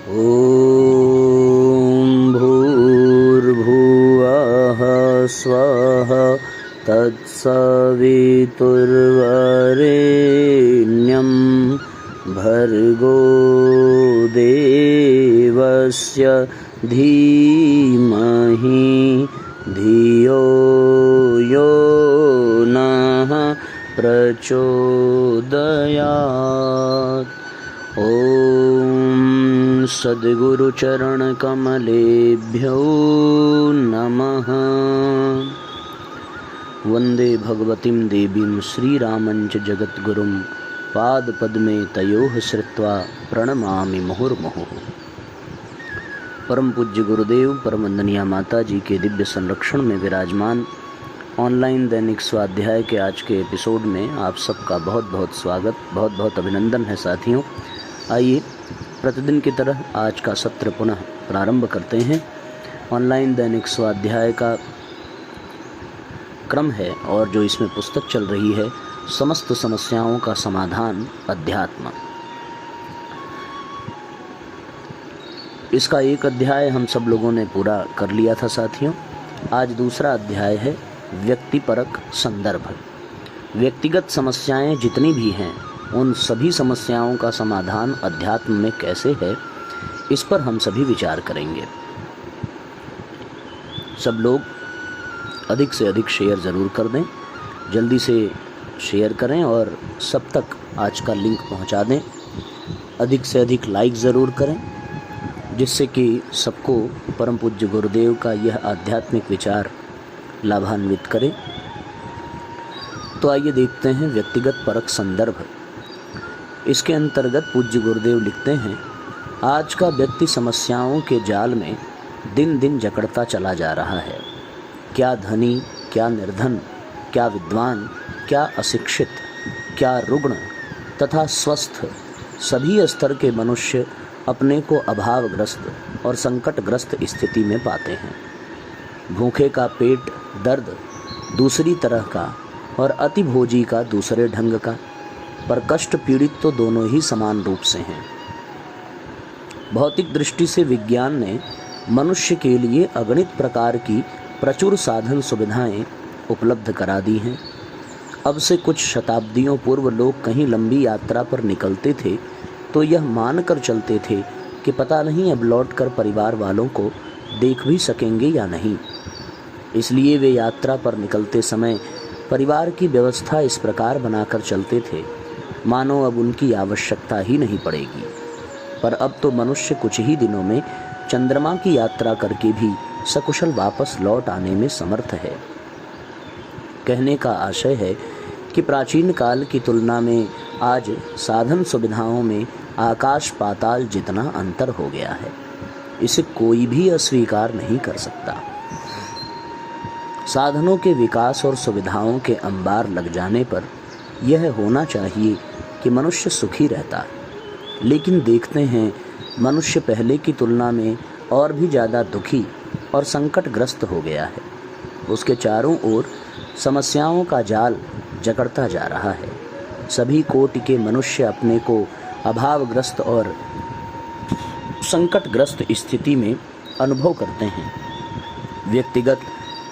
ॐ भूर्भुवः स्वः तत्सवितुर्वरेण्यं भर्गो देवस्य धीमहि धियो यो नः प्रचोदयात्। ॐ सद्गुरुचरणकमलेभ्यो नमः। वन्दे भगवतीं देवीं श्रीरामञ्च जगद्गुरुं पादपद्मे तयोः श्रित्वा प्रणमामि मुहुर्मुहुः। परम पूज्य गुरुदेव परम वंदनीय माता जी के दिव्य संरक्षण में विराजमान ऑनलाइन दैनिक स्वाध्याय के आज के एपिसोड में आप सबका बहुत बहुत स्वागत, बहुत बहुत अभिनंदन है साथियों। आइए प्रतिदिन की तरह आज का सत्र पुनः प्रारंभ करते हैं। ऑनलाइन दैनिक स्वाध्याय का क्रम है और जो इसमें पुस्तक चल रही है समस्त समस्याओं का समाधान अध्यात्म। इसका एक अध्याय हम सब लोगों ने पूरा कर लिया था साथियों। आज दूसरा अध्याय है व्यक्तिपरक संदर्भ। व्यक्तिगत समस्याएं जितनी भी हैं उन सभी समस्याओं का समाधान अध्यात्म में कैसे है, इस पर हम सभी विचार करेंगे। सब लोग अधिक से अधिक शेयर ज़रूर कर दें, जल्दी से शेयर करें और सब तक आज का लिंक पहुंचा दें। अधिक से अधिक लाइक ज़रूर करें, जिससे कि सबको परम पूज्य गुरुदेव का यह आध्यात्मिक विचार लाभान्वित करे। तो आइए देखते हैं व्यक्तिगत परक संदर्भ। इसके अंतर्गत पूज्य गुरुदेव लिखते हैं, आज का व्यक्ति समस्याओं के जाल में दिन दिन जकड़ता चला जा रहा है। क्या धनी, क्या निर्धन, क्या विद्वान, क्या अशिक्षित, क्या रुग्ण तथा स्वस्थ, सभी स्तर के मनुष्य अपने को अभावग्रस्त और संकटग्रस्त स्थिति में पाते हैं। भूखे का पेट दर्द दूसरी तरह का और अतिभोजी का दूसरे ढंग का, पर कष्ट पीड़ित तो दोनों ही समान रूप से हैं। भौतिक दृष्टि से विज्ञान ने मनुष्य के लिए अगणित प्रकार की प्रचुर साधन सुविधाएं उपलब्ध करा दी हैं। अब से कुछ शताब्दियों पूर्व लोग कहीं लंबी यात्रा पर निकलते थे तो यह मानकर चलते थे कि पता नहीं अब लौटकर परिवार वालों को देख भी सकेंगे या नहीं। इसलिए वे यात्रा पर निकलते समय परिवार की व्यवस्था इस प्रकार बनाकर चलते थे मानो अब उनकी आवश्यकता ही नहीं पड़ेगी। पर अब तो मनुष्य कुछ ही दिनों में चंद्रमा की यात्रा करके भी सकुशल वापस लौट आने में समर्थ है। कहने का आशय है कि प्राचीन काल की तुलना में आज साधन सुविधाओं में आकाश पाताल जितना अंतर हो गया है, इसे कोई भी अस्वीकार नहीं कर सकता। साधनों के विकास और सुविधाओं के अंबार लग जाने पर यह होना चाहिए कि मनुष्य सुखी रहता, लेकिन देखते हैं मनुष्य पहले की तुलना में और भी ज़्यादा दुखी और संकटग्रस्त हो गया है। उसके चारों ओर समस्याओं का जाल जकड़ता जा रहा है। सभी कोटि के मनुष्य अपने को अभावग्रस्त और संकटग्रस्त स्थिति में अनुभव करते हैं। व्यक्तिगत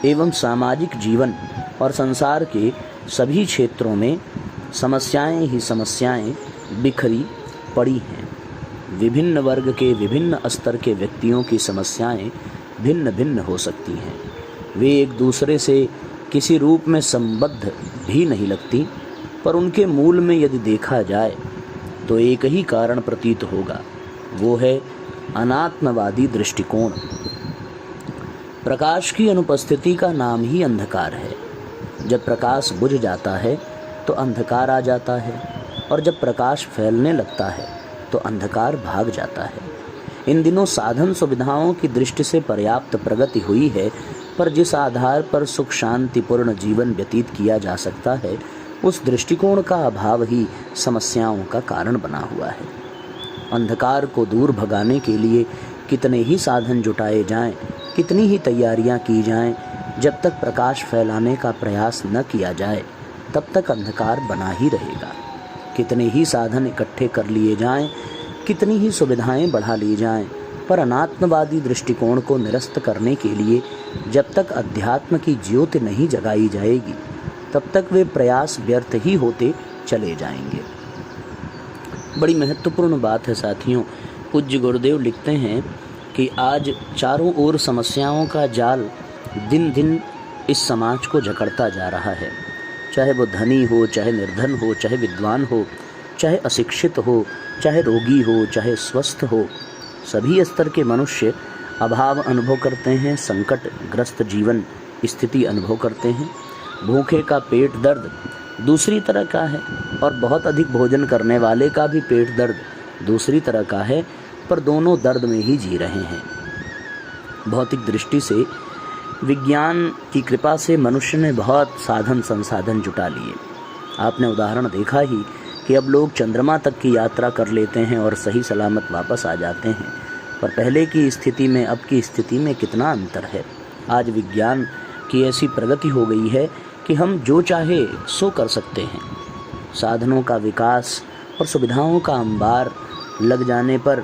एवं सामाजिक जीवन और संसार के सभी क्षेत्रों में समस्याएं ही समस्याएं बिखरी पड़ी हैं। विभिन्न वर्ग के विभिन्न स्तर के व्यक्तियों की समस्याएं भिन्न भिन्न हो सकती हैं। वे एक दूसरे से किसी रूप में संबद्ध भी नहीं लगती, पर उनके मूल में यदि देखा जाए तो एक ही कारण प्रतीत होगा, वो है अनात्मवादी दृष्टिकोण। प्रकाश की अनुपस्थिति का नाम ही अंधकार है। जब प्रकाश बुझ जाता है तो अंधकार आ जाता है, और जब प्रकाश फैलने लगता है तो अंधकार भाग जाता है। इन दिनों साधन सुविधाओं की दृष्टि से पर्याप्त प्रगति हुई है, पर जिस आधार पर सुख शांतिपूर्ण जीवन व्यतीत किया जा सकता है, उस दृष्टिकोण का अभाव ही समस्याओं का कारण बना हुआ है। अंधकार को दूर भगाने के लिए कितने ही साधन जुटाए जाएं, कितनी ही तैयारियां की जाएं, जब तक प्रकाश फैलाने का प्रयास न किया जाए तब तक अंधकार बना ही रहेगा। कितने ही साधन इकट्ठे कर लिए जाएं, कितनी ही सुविधाएं बढ़ा ली जाएं, पर अनात्मवादी दृष्टिकोण को निरस्त करने के लिए जब तक अध्यात्म की ज्योति नहीं जगाई जाएगी, तब तक वे प्रयास व्यर्थ ही होते चले जाएंगे। बड़ी महत्वपूर्ण बात है साथियों। पूज्य गुरुदेव लिखते हैं कि आज चारों ओर समस्याओं का जाल दिन दिन इस समाज को जकड़ता जा रहा है। चाहे वो धनी हो, चाहे निर्धन हो, चाहे विद्वान हो, चाहे अशिक्षित हो, चाहे रोगी हो, चाहे स्वस्थ हो, सभी स्तर के मनुष्य अभाव अनुभव करते हैं, संकट ग्रस्त जीवन स्थिति अनुभव करते हैं। भूखे का पेट दर्द दूसरी तरह का है और बहुत अधिक भोजन करने वाले का भी पेट दर्द दूसरी तरह का है, पर दोनों दर्द में ही जी रहे हैं। भौतिक दृष्टि से विज्ञान की कृपा से मनुष्य ने बहुत साधन संसाधन जुटा लिए। आपने उदाहरण देखा ही कि अब लोग चंद्रमा तक की यात्रा कर लेते हैं और सही सलामत वापस आ जाते हैं, पर पहले की स्थिति में अब की स्थिति में कितना अंतर है। आज विज्ञान की ऐसी प्रगति हो गई है कि हम जो चाहे सो कर सकते हैं। साधनों का विकास और सुविधाओं का अंबार लग जाने पर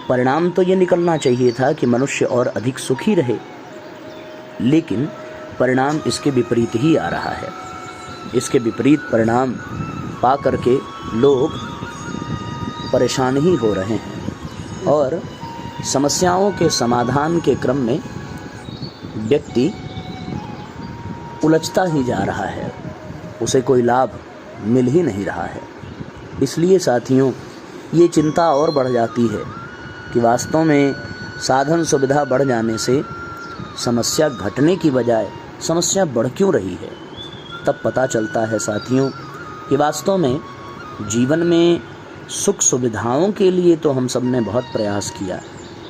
परिणाम तो ये निकलना चाहिए था कि मनुष्य और अधिक सुखी रहे, लेकिन परिणाम इसके विपरीत ही आ रहा है। इसके विपरीत परिणाम पा करके लोग परेशान ही हो रहे हैं और समस्याओं के समाधान के क्रम में व्यक्ति उलझता ही जा रहा है, उसे कोई लाभ मिल ही नहीं रहा है। इसलिए साथियों, ये चिंता और बढ़ जाती है कि वास्तव में साधन सुविधा बढ़ जाने से समस्या घटने की बजाय समस्या बढ़ क्यों रही है। तब पता चलता है साथियों कि वास्तव में जीवन में सुख सुविधाओं के लिए तो हम सब ने बहुत प्रयास किया,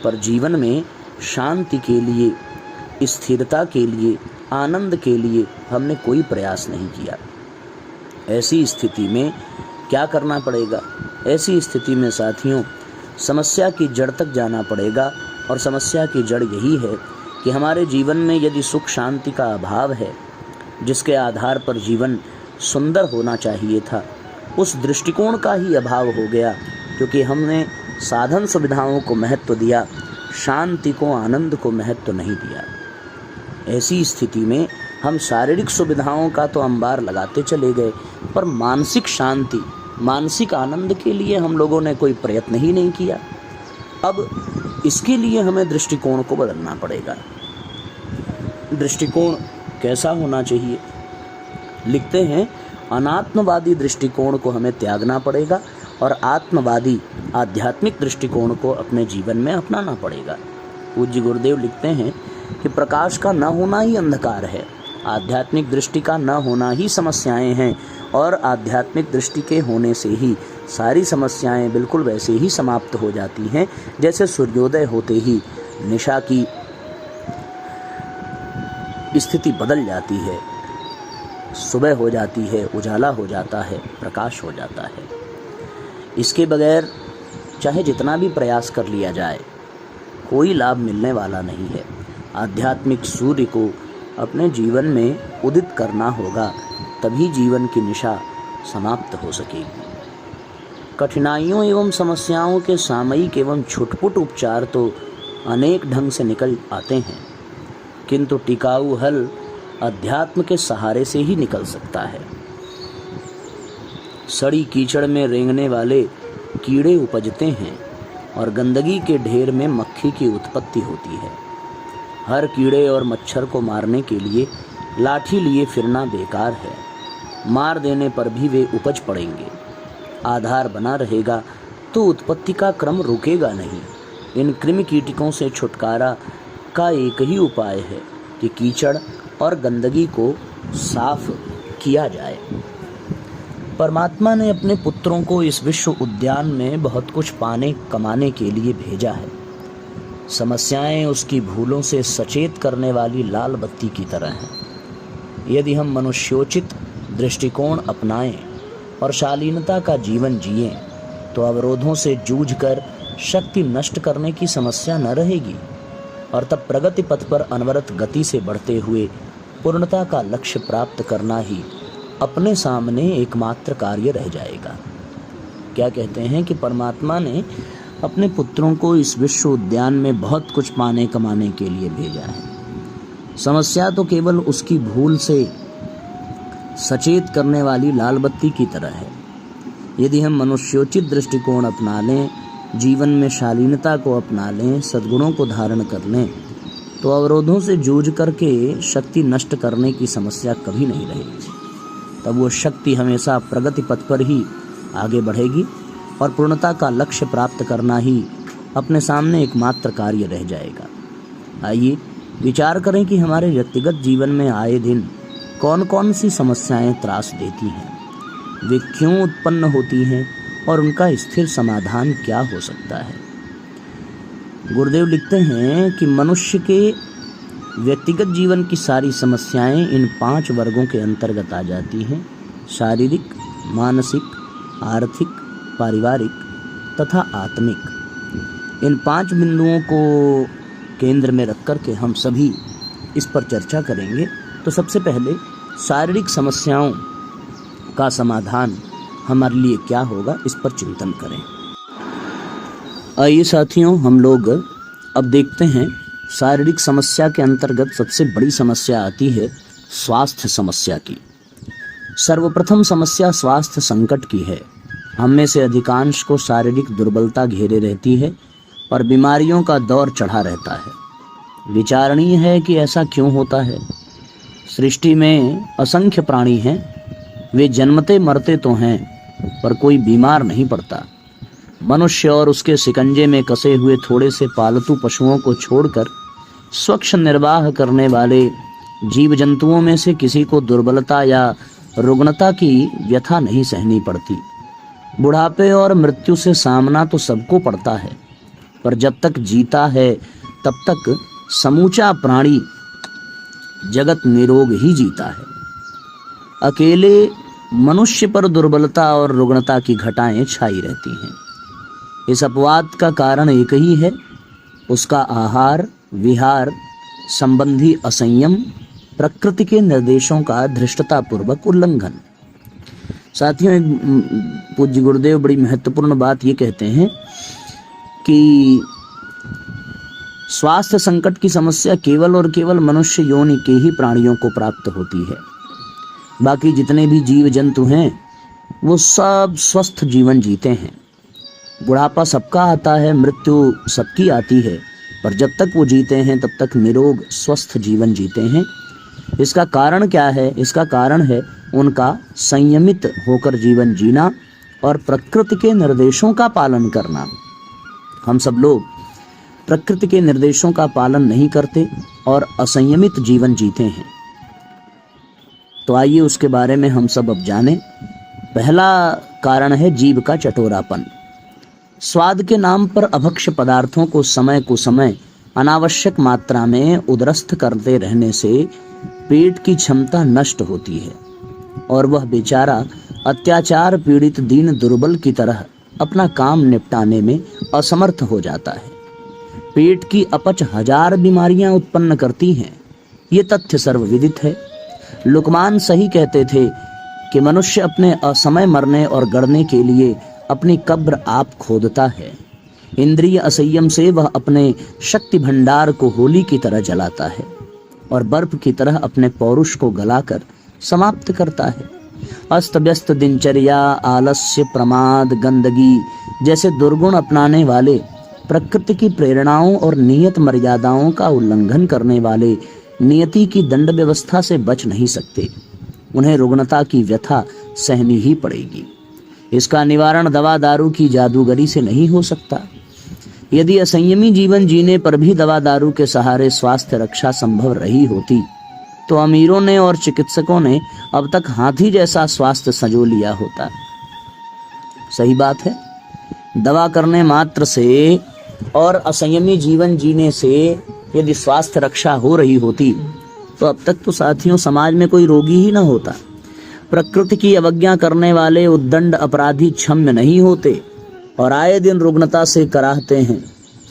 पर जीवन में शांति के लिए, स्थिरता के लिए, आनंद के लिए हमने कोई प्रयास नहीं किया। ऐसी स्थिति में क्या करना पड़ेगा? ऐसी स्थिति में साथियों, समस्या की जड़ तक जाना पड़ेगा और समस्या की जड़ यही है कि हमारे जीवन में यदि सुख शांति का अभाव है, जिसके आधार पर जीवन सुंदर होना चाहिए था, उस दृष्टिकोण का ही अभाव हो गया, क्योंकि हमने साधन सुविधाओं को महत्व दिया, शांति को, आनंद को महत्व नहीं दिया। ऐसी स्थिति में हम शारीरिक सुविधाओं का तो अंबार लगाते चले गए, पर मानसिक शांति, मानसिक आनंद के लिए हम लोगों ने कोई प्रयत्न ही नहीं किया। अब इसके लिए हमें दृष्टिकोण को बदलना पड़ेगा। दृष्टिकोण कैसा होना चाहिए? लिखते हैं, अनात्मवादी दृष्टिकोण को हमें त्यागना पड़ेगा और आत्मवादी आध्यात्मिक दृष्टिकोण को अपने जीवन में अपनाना पड़ेगा। पूज्य गुरुदेव लिखते हैं कि प्रकाश का न होना ही अंधकार है, आध्यात्मिक दृष्टि का न होना ही समस्याएं हैं, और आध्यात्मिक दृष्टि के होने से ही सारी समस्याएं बिल्कुल वैसे ही समाप्त हो जाती हैं जैसे सूर्योदय होते ही निशा की स्थिति बदल जाती है, सुबह हो जाती है, उजाला हो जाता है, प्रकाश हो जाता है। इसके बगैर चाहे जितना भी प्रयास कर लिया जाए, कोई लाभ मिलने वाला नहीं है। आध्यात्मिक सूर्य को अपने जीवन में उदित करना होगा, तभी जीवन की निशा समाप्त हो सकेगी। कठिनाइयों एवं समस्याओं के सामयिक एवं छुटपुट उपचार तो अनेक ढंग से निकल आते हैं, किंतु टिकाऊ हल अध्यात्म के सहारे से ही निकल सकता है। सड़ी कीचड़ में रेंगने वाले कीड़े उपजते हैं और गंदगी के ढेर में मक्खी की उत्पत्ति होती है। हर कीड़े और मच्छर को मारने के लिए लाठी लिए फिरना बेकार है, मार देने पर भी वे उपज पड़ेंगे। आधार बना रहेगा तो उत्पत्ति का क्रम रुकेगा नहीं। इन कृमि कीटकों से छुटकारा का एक ही उपाय है कि कीचड़ और गंदगी को साफ किया जाए। परमात्मा ने अपने पुत्रों को इस विश्व उद्यान में बहुत कुछ कमाने के लिए भेजा है। समस्याएं उसकी भूलों से सचेत करने वाली लाल बत्ती की तरह हैं। यदि हम मनुष्योचित दृष्टिकोण अपनाएं और शालीनता का जीवन जिएं, तो अवरोधों से जूझकर शक्ति नष्ट करने की समस्या न रहेगी और तब प्रगति पथ पर अनवरत गति से बढ़ते हुए पूर्णता का लक्ष्य प्राप्त करना ही अपने सामने एकमात्र कार्य रह जाएगा। क्या कहते हैं कि परमात्मा ने अपने पुत्रों को इस विश्व उद्यान में बहुत कुछ पाने कमाने के लिए भेजा है। समस्या तो केवल उसकी भूल से सचेत करने वाली लाल बत्ती की तरह है। यदि हम मनुष्योचित दृष्टिकोण अपना लें, जीवन में शालीनता को अपना लें, सद्गुणों को धारण कर लें, तो अवरोधों से जूझ करके शक्ति नष्ट करने की समस्या कभी नहीं रहेगी। तब वो शक्ति हमेशा प्रगति पथ पर ही आगे बढ़ेगी और पूर्णता का लक्ष्य प्राप्त करना ही अपने सामने एकमात्र कार्य रह जाएगा। आइए विचार करें कि हमारे व्यक्तिगत जीवन में आए दिन कौन कौन सी समस्याएं त्रास देती हैं, वे क्यों उत्पन्न होती हैं और उनका स्थिर समाधान क्या हो सकता है। गुरुदेव लिखते हैं कि मनुष्य के व्यक्तिगत जीवन की सारी समस्याएं इन 5 वर्गों के अंतर्गत आ जाती हैं: शारीरिक, मानसिक, आर्थिक, पारिवारिक तथा आत्मिक। इन 5 बिंदुओं को केंद्र में रख कर के हम सभी इस पर चर्चा करेंगे। तो सबसे पहले शारीरिक समस्याओं का समाधान हमारे लिए क्या होगा, इस पर चिंतन करें। आइए साथियों, हम लोग अब देखते हैं शारीरिक समस्या के अंतर्गत सबसे बड़ी समस्या आती है स्वास्थ्य समस्या की। सर्वप्रथम समस्या स्वास्थ्य संकट की है। हम में से अधिकांश को शारीरिक दुर्बलता घेरे रहती है और बीमारियों का दौर चढ़ा रहता है। विचारणीय है कि ऐसा क्यों होता है। सृष्टि में असंख्य प्राणी हैं, वे जन्मते मरते तो हैं पर कोई बीमार नहीं पड़ता। मनुष्य और उसके शिकंजे में कसे हुए थोड़े से पालतू पशुओं को छोड़कर स्वच्छ निर्वाह करने वाले जीव जंतुओं में से किसी को दुर्बलता या रुग्णता की व्यथा नहीं सहनी पड़ती। बुढ़ापे और मृत्यु से सामना तो सबको पड़ता है, पर जब तक जीता है तब तक समूचा प्राणी जगत निरोग ही जीता है। अकेले मनुष्य पर दुर्बलता और रुग्णता की घटाएं छाई रहती हैं। इस अपवाद का कारण एक ही है, उसका आहार विहार संबंधी असंयम, प्रकृति के निर्देशों का धृष्टतापूर्वक उल्लंघन। साथियों, पूज्य गुरुदेव बड़ी महत्वपूर्ण बात ये कहते हैं कि स्वास्थ्य संकट की समस्या केवल और केवल मनुष्य योनि के ही प्राणियों को प्राप्त होती है। बाकी जितने भी जीव जंतु हैं वो सब स्वस्थ जीवन जीते हैं। बुढ़ापा सबका आता है, मृत्यु सबकी आती है, पर जब तक वो जीते हैं तब तक निरोग स्वस्थ जीवन जीते हैं। इसका कारण क्या है? इसका कारण है उनका संयमित होकर जीवन जीना और प्रकृति के निर्देशों का पालन करना। हम सब लोग प्रकृति के निर्देशों का पालन नहीं करते और असंयमित जीवन जीते हैं। तो आइए उसके बारे में हम सब अब जानें। पहला कारण है जीव का चटोरापन। स्वाद के नाम पर अभक्ष्य पदार्थों को समय कुसमय अनावश्यक मात्रा में उदरस्थ करते रहने से पेट की क्षमता नष्ट होती है और वह बेचारा अत्याचार पीड़ित दीन दुर्बल की तरह अपना काम निपटाने में असमर्थ हो जाता है। पेट की अपच 1000 बीमारियां उत्पन्न करती हैं, ये तथ्य सर्वविदित है। लुकमान सही कहते थे कि मनुष्य अपने असमय मरने और गड़ने के लिए अपनी कब्र आप खोदता है। इंद्रिय असंयम से वह अपने शक्ति भंडार को होली की तरह जलाता है और बर्फ की तरह अपने पौरुष को गलाकर समाप्त करता है। अस्त व्यस्त दिनचर्या, आलस्य, प्रमाद, गंदगी जैसे दुर्गुण अपनाने वाले, प्रकृति की प्रेरणाओं और नियत मर्यादाओं का उल्लंघन करने वाले नियति की दंड व्यवस्था से बच नहीं सकते। उन्हें रुग्णता की व्यथा सहनी ही पड़ेगी। इसका निवारण दवा दारू की जादूगरी से नहीं हो सकता। यदि असंयमी जीवन जीने पर भी दवा दारू के सहारे स्वास्थ्य रक्षा संभव रही होती तो अमीरों ने और चिकित्सकों ने अब तक हाथी जैसा स्वास्थ्य संजो लिया होता। सही बात है, दवा करने मात्र से और असंयमी जीवन जीने से यदि स्वास्थ्य रक्षा हो रही होती तो अब तक तो साथियों समाज में कोई रोगी ही न होता। प्रकृति की अवज्ञा करने वाले उद्दंड अपराधी क्षम्य नहीं होते और आए दिन रुग्णता से कराहते हैं।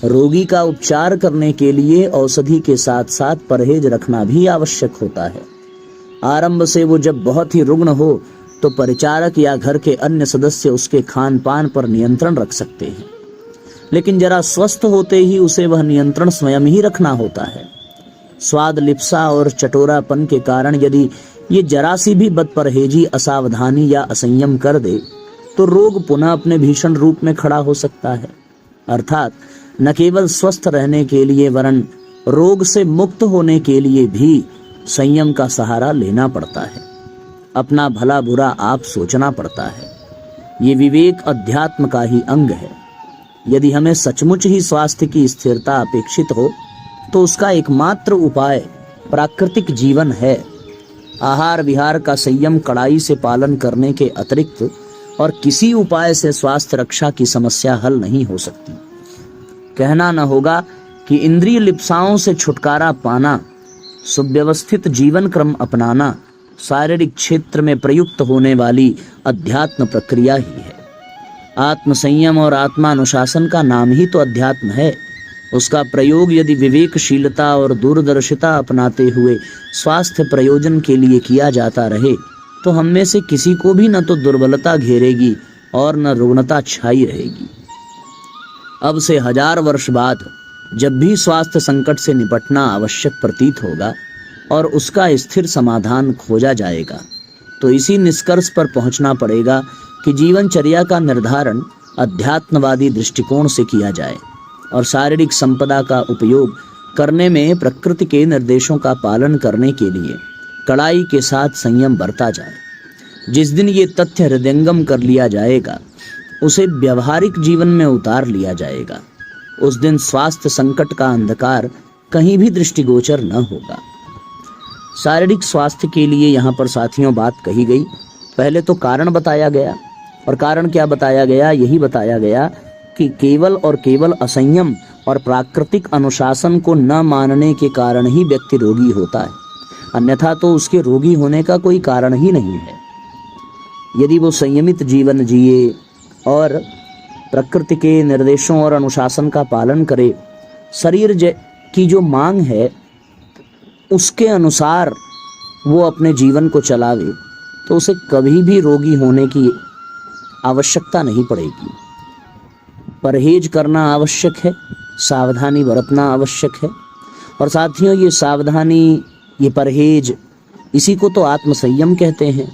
रोगी का उपचार करने के लिए औषधि के साथ साथ परहेज रखना भी आवश्यक होता है। आरंभ से वो जब बहुत ही रुग्ण हो तो परिचारक या घर के अन्य सदस्य उसके खान पान पर नियंत्रण रख सकते हैं, लेकिन जरा स्वस्थ होते ही उसे वह नियंत्रण स्वयं ही रखना होता है। स्वाद लिप्सा और चटोरापन के कारण यदि ये जरा सी भी बदपरहेजी, असावधानी या असंयम कर दे तो रोग पुनः अपने भीषण रूप में खड़ा हो सकता है। अर्थात न केवल स्वस्थ रहने के लिए वरन रोग से मुक्त होने के लिए भी संयम का सहारा लेना पड़ता है। अपना भला बुरा आप सोचना पड़ता है। ये विवेक अध्यात्म का ही अंग है। यदि हमें सचमुच ही स्वास्थ्य की स्थिरता अपेक्षित हो तो उसका एकमात्र उपाय प्राकृतिक जीवन है। आहार विहार का संयम कड़ाई से पालन करने के अतिरिक्त और किसी उपाय से स्वास्थ्य रक्षा की समस्या हल नहीं हो सकती। कहना न होगा कि इंद्रिय लिप्साओं से छुटकारा पाना, सुव्यवस्थित जीवन क्रम अपनाना शारीरिक क्षेत्र में प्रयुक्त होने वाली अध्यात्म प्रक्रिया ही है। आत्म संयम और आत्मानुशासन का नाम ही तो अध्यात्म है। उसका प्रयोग यदि विवेकशीलता और दूरदर्शिता अपनाते हुए स्वास्थ्य प्रयोजन के लिए किया जाता रहे तो हम में से किसी को भी न तो दुर्बलता घेरेगी और न रुग्णता छाई रहेगी। अब से 1000 वर्ष बाद जब भी स्वास्थ्य संकट से निपटना आवश्यक प्रतीत होगा और उसका स्थिर समाधान खोजा जाएगा तो इसी निष्कर्ष पर पहुंचना पड़ेगा कि जीवनचर्या का निर्धारण अध्यात्मवादी दृष्टिकोण से किया जाए और शारीरिक संपदा का उपयोग करने में प्रकृति के निर्देशों का पालन करने के लिए कड़ाई के साथ संयम बरता जाए। जिस दिन ये तथ्य हृदयंगम कर लिया जाएगा, उसे व्यवहारिक जीवन में उतार लिया जाएगा, उस दिन स्वास्थ्य संकट का अंधकार कहीं भी दृष्टिगोचर न होगा। शारीरिक स्वास्थ्य के लिए यहाँ पर साथियों बात कही गई। पहले तो कारण बताया गया, और कारण क्या बताया गया? यही बताया गया कि केवल और केवल असंयम और प्राकृतिक अनुशासन को न मानने के कारण ही व्यक्ति रोगी होता है, अन्यथा तो उसके रोगी होने का कोई कारण ही नहीं है। यदि वो संयमित जीवन जिए और प्रकृति के निर्देशों और अनुशासन का पालन करे, शरीर की जो मांग है उसके अनुसार वो अपने जीवन को चलावे, तो उसे कभी भी रोगी होने की आवश्यकता नहीं पड़ेगी। परहेज करना आवश्यक है, सावधानी बरतना आवश्यक है। और साथियों, ये सावधानी, ये परहेज, इसी को तो आत्मसंयम कहते हैं,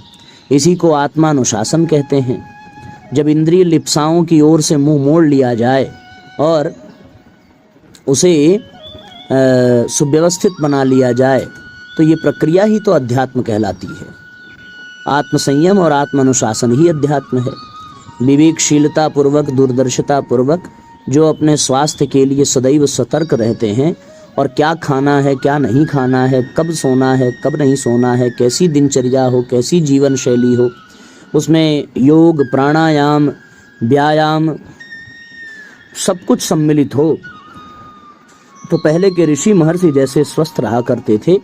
इसी को आत्मानुशासन कहते हैं। जब इंद्रिय लिप्साओं की ओर से मुंह मोड़ लिया जाए और उसे सुव्यवस्थित बना लिया जाए तो ये प्रक्रिया ही तो अध्यात्म कहलाती है। आत्मसंयम और आत्मानुशासन ही अध्यात्म है। विवेकशीलता पूर्वक, दूरदर्शिता पूर्वक जो अपने स्वास्थ्य के लिए सदैव सतर्क रहते हैं और क्या खाना है, क्या नहीं खाना है, कब सोना है, कब नहीं सोना है, कैसी दिनचर्या हो, कैसी जीवन शैली हो, उसमें योग, प्राणायाम, व्यायाम सब कुछ सम्मिलित हो, तो पहले के ऋषि महर्षि जैसे स्वस्थ रहा करते थे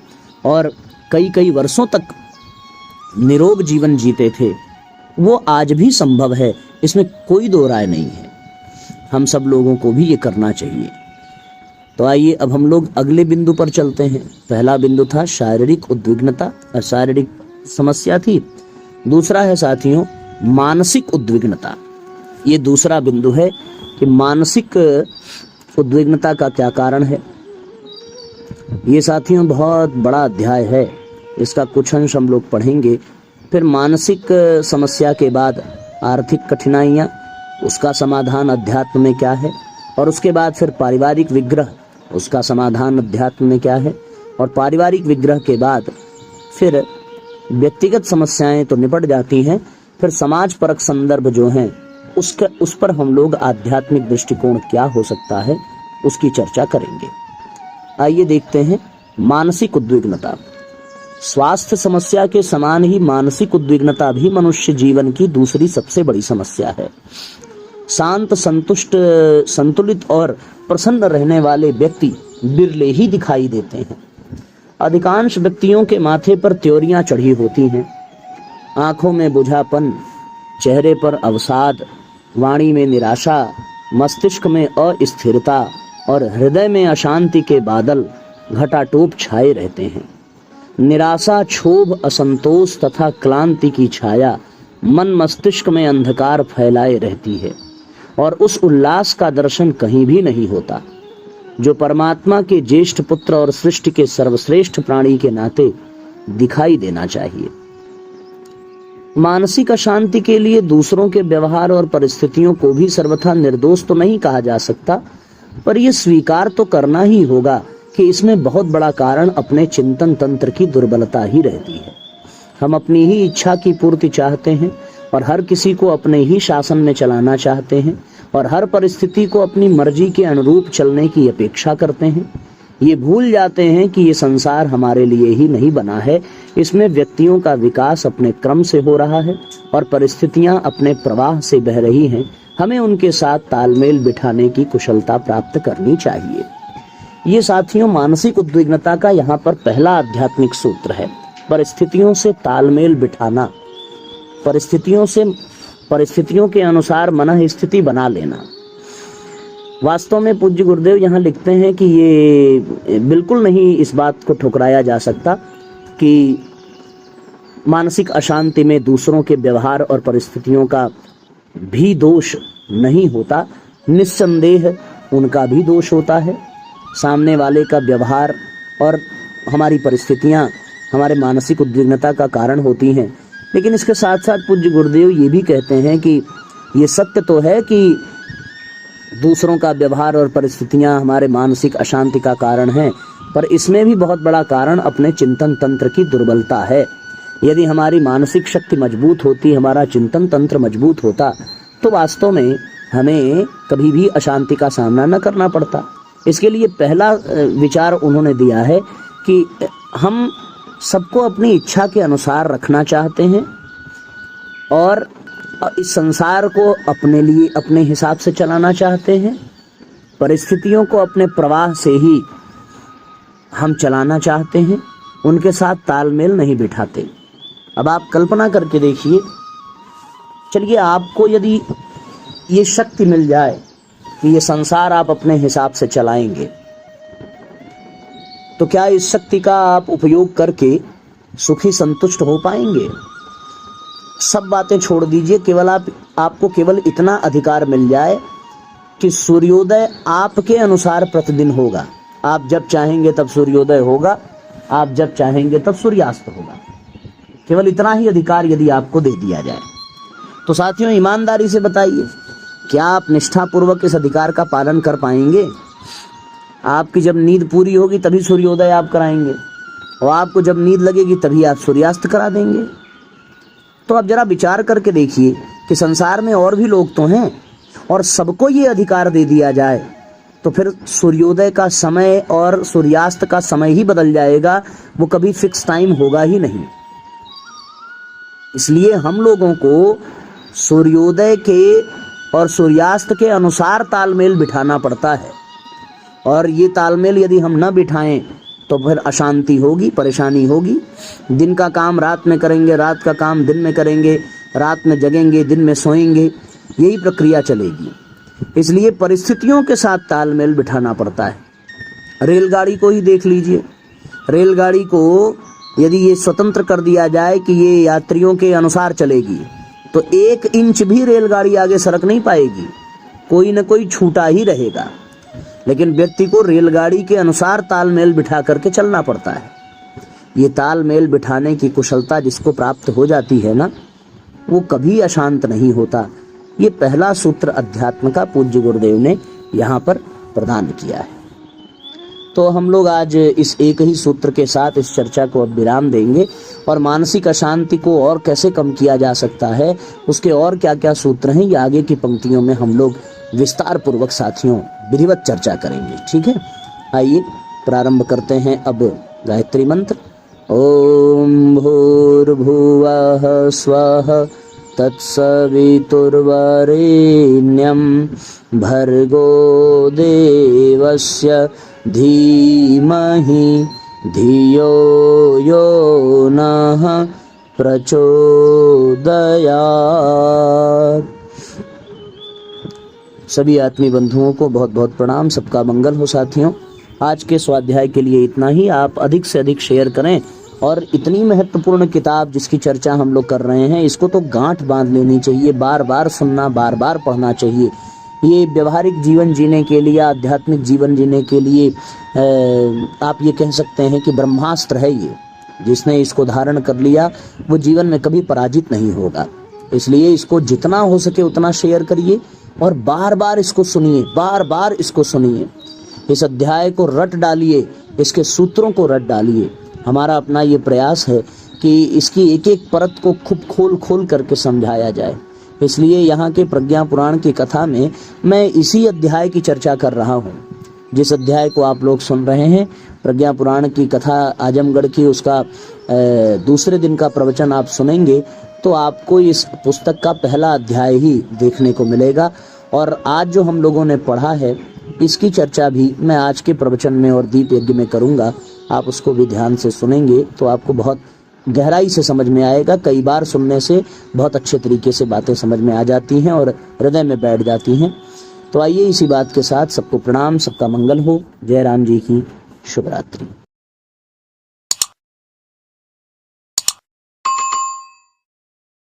और कई कई वर्षों तक निरोग जीवन जीते थे, वो आज भी संभव है, इसमें कोई दो राय नहीं है। हम सब लोगों को भी ये करना चाहिए। तो आइए अब हम लोग अगले बिंदु पर चलते हैं। पहला बिंदु था शारीरिक उद्विग्नता और शारीरिक समस्या थी। दूसरा है साथियों मानसिक उद्विग्नता। ये दूसरा बिंदु है कि मानसिक उद्विग्नता का क्या कारण है। ये साथियों बहुत बड़ा अध्याय है, इसका कुछ अंश हम लोग पढ़ेंगे। फिर मानसिक समस्या के बाद आर्थिक कठिनाइयाँ, उसका समाधान अध्यात्म में क्या है, और उसके बाद फिर पारिवारिक विग्रह, उसका समाधान अध्यात्म में क्या है, और पारिवारिक विग्रह के बाद फिर व्यक्तिगत समस्याएं तो निपट जाती हैं, फिर समाज परक संदर्भ जो हैं उस पर हम लोग आध्यात्मिक दृष्टिकोण क्या हो सकता है उसकी चर्चा करेंगे। आइए देखते हैं मानसिक उद्विग्नता। स्वास्थ्य समस्या के समान ही मानसिक उद्विग्नता भी मनुष्य जीवन की दूसरी सबसे बड़ी समस्या है। शांत, संतुष्ट, संतुलित और प्रसन्न रहने वाले व्यक्ति बिरले ही दिखाई देते हैं। अधिकांश व्यक्तियों के माथे पर त्योरियां चढ़ी होती हैं, आंखों में बुझापन, चेहरे पर अवसाद, वाणी में निराशा, मस्तिष्क में अस्थिरता और हृदय में अशांति के बादल घटाटोप छाए रहते हैं। निराशा, क्षोभ, असंतोष तथा क्लांति की छाया मन मस्तिष्क में अंधकार फैलाए रहती है और उस उल्लास का दर्शन कहीं भी नहीं होता जो परमात्मा के ज्येष्ठ पुत्र और सृष्टि के सर्वश्रेष्ठ प्राणी के नाते दिखाई देना चाहिए। मानसिक अशांति के लिए दूसरों के व्यवहार और परिस्थितियों को भी सर्वथा निर्दोष तो नहीं कहा जा सकता, पर यह स्वीकार तो करना ही होगा कि इसमें बहुत बड़ा कारण अपने चिंतन तंत्र की दुर्बलता ही रहती है। हम अपनी ही इच्छा की पूर्ति चाहते हैं और हर किसी को अपने ही शासन में चलाना चाहते हैं और हर परिस्थिति को अपनी मर्जी के अनुरूप चलने की अपेक्षा करते हैं। ये भूल जाते हैं कि ये संसार हमारे लिए ही नहीं बना है, इसमें व्यक्तियों का विकास अपने क्रम से हो रहा है और परिस्थितियां अपने प्रवाह से बह रही हैं। हमें उनके साथ तालमेल बिठाने की कुशलता प्राप्त करनी चाहिए। ये साथियों मानसिक उद्विग्नता का यहाँ पर पहला आध्यात्मिक सूत्र है, परिस्थितियों से तालमेल बिठाना, परिस्थितियों के अनुसार मन स्थिति बना लेना। वास्तव में पूज्य गुरुदेव यहाँ लिखते हैं कि ये बिल्कुल नहीं इस बात को ठुकराया जा सकता कि मानसिक अशांति में दूसरों के व्यवहार और परिस्थितियों का भी दोष नहीं होता। निस्संदेह उनका भी दोष होता है। सामने वाले का व्यवहार और हमारी परिस्थितियां हमारे मानसिक उद्विग्नता का कारण होती हैं, लेकिन इसके साथ साथ पूज्य गुरुदेव ये भी कहते हैं कि ये सत्य तो है कि दूसरों का व्यवहार और परिस्थितियां हमारे मानसिक अशांति का कारण हैं, पर इसमें भी बहुत बड़ा कारण अपने चिंतन तंत्र की दुर्बलता है। यदि हमारी मानसिक शक्ति मजबूत होती, हमारा चिंतन तंत्र मजबूत होता, तो वास्तव में हमें कभी भी अशांति का सामना न करना पड़ता। इसके लिए पहला विचार उन्होंने दिया है कि हम सबको अपनी इच्छा के अनुसार रखना चाहते हैं और इस संसार को अपने लिए अपने हिसाब से चलाना चाहते हैं। परिस्थितियों को अपने प्रवाह से ही हम चलाना चाहते हैं, उनके साथ तालमेल नहीं बिठाते। अब आप कल्पना करके देखिए, चलिए आपको यदि ये शक्ति मिल जाए कि ये संसार आप अपने हिसाब से चलाएंगे, तो क्या इस शक्ति का आप उपयोग करके सुखी संतुष्ट हो पाएंगे? सब बातें छोड़ दीजिए, केवल आपको केवल इतना अधिकार मिल जाए कि सूर्योदय आपके अनुसार प्रतिदिन होगा। आप जब चाहेंगे तब सूर्योदय होगा, आप जब चाहेंगे तब सूर्यास्त होगा। केवल इतना ही अधिकार यदि आपको दे दिया जाए, तो साथियों ईमानदारी से बताइए, क्या आप निष्ठापूर्वक इस अधिकार का पालन कर पाएंगे? आपकी जब नींद पूरी होगी तभी सूर्योदय आप कराएंगे और आपको जब नींद लगेगी तभी आप सूर्यास्त करा देंगे। तो अब जरा विचार करके देखिए कि संसार में और भी लोग तो हैं और सबको ये अधिकार दे दिया जाए, तो फिर सूर्योदय का समय और सूर्यास्त का समय ही बदल जाएगा, वो कभी फिक्स टाइम होगा ही नहीं। इसलिए हम लोगों को सूर्योदय के और सूर्यास्त के अनुसार तालमेल बिठाना पड़ता है, और ये तालमेल यदि हम न बिठाएं तो फिर अशांति होगी, परेशानी होगी। दिन का काम रात में करेंगे, रात का काम दिन में करेंगे, रात में जगेंगे, दिन में सोएंगे, यही प्रक्रिया चलेगी। इसलिए परिस्थितियों के साथ तालमेल बिठाना पड़ता है। रेलगाड़ी को ही देख लीजिए, रेलगाड़ी को यदि ये स्वतंत्र कर दिया जाए कि ये यात्रियों के अनुसार चलेगी, तो 1 इंच भी रेलगाड़ी आगे सरक नहीं पाएगी, कोई न कोई छूटा ही रहेगा। लेकिन व्यक्ति को रेलगाड़ी के अनुसार तालमेल बिठा करके चलना पड़ता है। ये तालमेल बिठाने की कुशलता जिसको प्राप्त हो जाती है ना, वो कभी अशांत नहीं होता। ये पहला सूत्र अध्यात्म का पूज्य गुरुदेव ने यहाँ पर प्रदान किया है। तो हम लोग आज इस एक ही सूत्र के साथ इस चर्चा को अब विराम देंगे और मानसिक अशांति को और कैसे कम किया जा सकता है, उसके और क्या क्या सूत्र हैं, ये आगे की पंक्तियों में हम लोग विस्तार पूर्वक साथियों विधिवत चर्चा करेंगे। ठीक है, आइए प्रारंभ करते हैं अब गायत्री मंत्र। ओम भूर्भुवः स्वः तत्सवितुर्वरेण्यं भर्गो देवस्य धीमहि धियो यो नः प्रचोदयात्। सभी आत्मीय बंधुओं को बहुत बहुत प्रणाम, सबका मंगल हो। साथियों आज के स्वाध्याय के लिए इतना ही। आप अधिक से अधिक शेयर करें और इतनी महत्वपूर्ण किताब जिसकी चर्चा हम लोग कर रहे हैं, इसको तो गांठ बांध लेनी चाहिए, बार बार सुनना, बार बार पढ़ना चाहिए। ये व्यवहारिक जीवन जीने के लिए, आध्यात्मिक जीवन जीने के लिए आप ये कह सकते हैं कि ब्रह्मास्त्र है ये। जिसने इसको धारण कर लिया वो जीवन में कभी पराजित नहीं होगा। इसलिए इसको जितना हो सके उतना शेयर करिए और बार बार इसको सुनिए, बार बार इसको सुनिए। इस अध्याय को रट डालिए, इसके सूत्रों को रट डालिए। हमारा अपना ये प्रयास है कि इसकी एक एक परत को खूब खोल खोल करके समझाया जाए। इसलिए यहाँ के प्रज्ञा पुराण की कथा में मैं इसी अध्याय की चर्चा कर रहा हूँ। जिस अध्याय को आप लोग सुन रहे हैं, प्रज्ञा पुराण की कथा आजमगढ़ की, उसका दूसरे दिन का प्रवचन आप सुनेंगे तो आपको इस पुस्तक का पहला अध्याय ही देखने को मिलेगा। और आज जो हम लोगों ने पढ़ा है, इसकी चर्चा भी मैं आज के प्रवचन में और दीप यज्ञ में करूँगा। आप उसको भी ध्यान से सुनेंगे तो आपको बहुत गहराई से समझ में आएगा। कई बार सुनने से बहुत अच्छे तरीके से बातें समझ में आ जाती हैं और हृदय में बैठ जाती हैं। तो आइए इसी बात के साथ सबको प्रणाम, सबका मंगल हो। जय राम जी की शुभ रात्रि।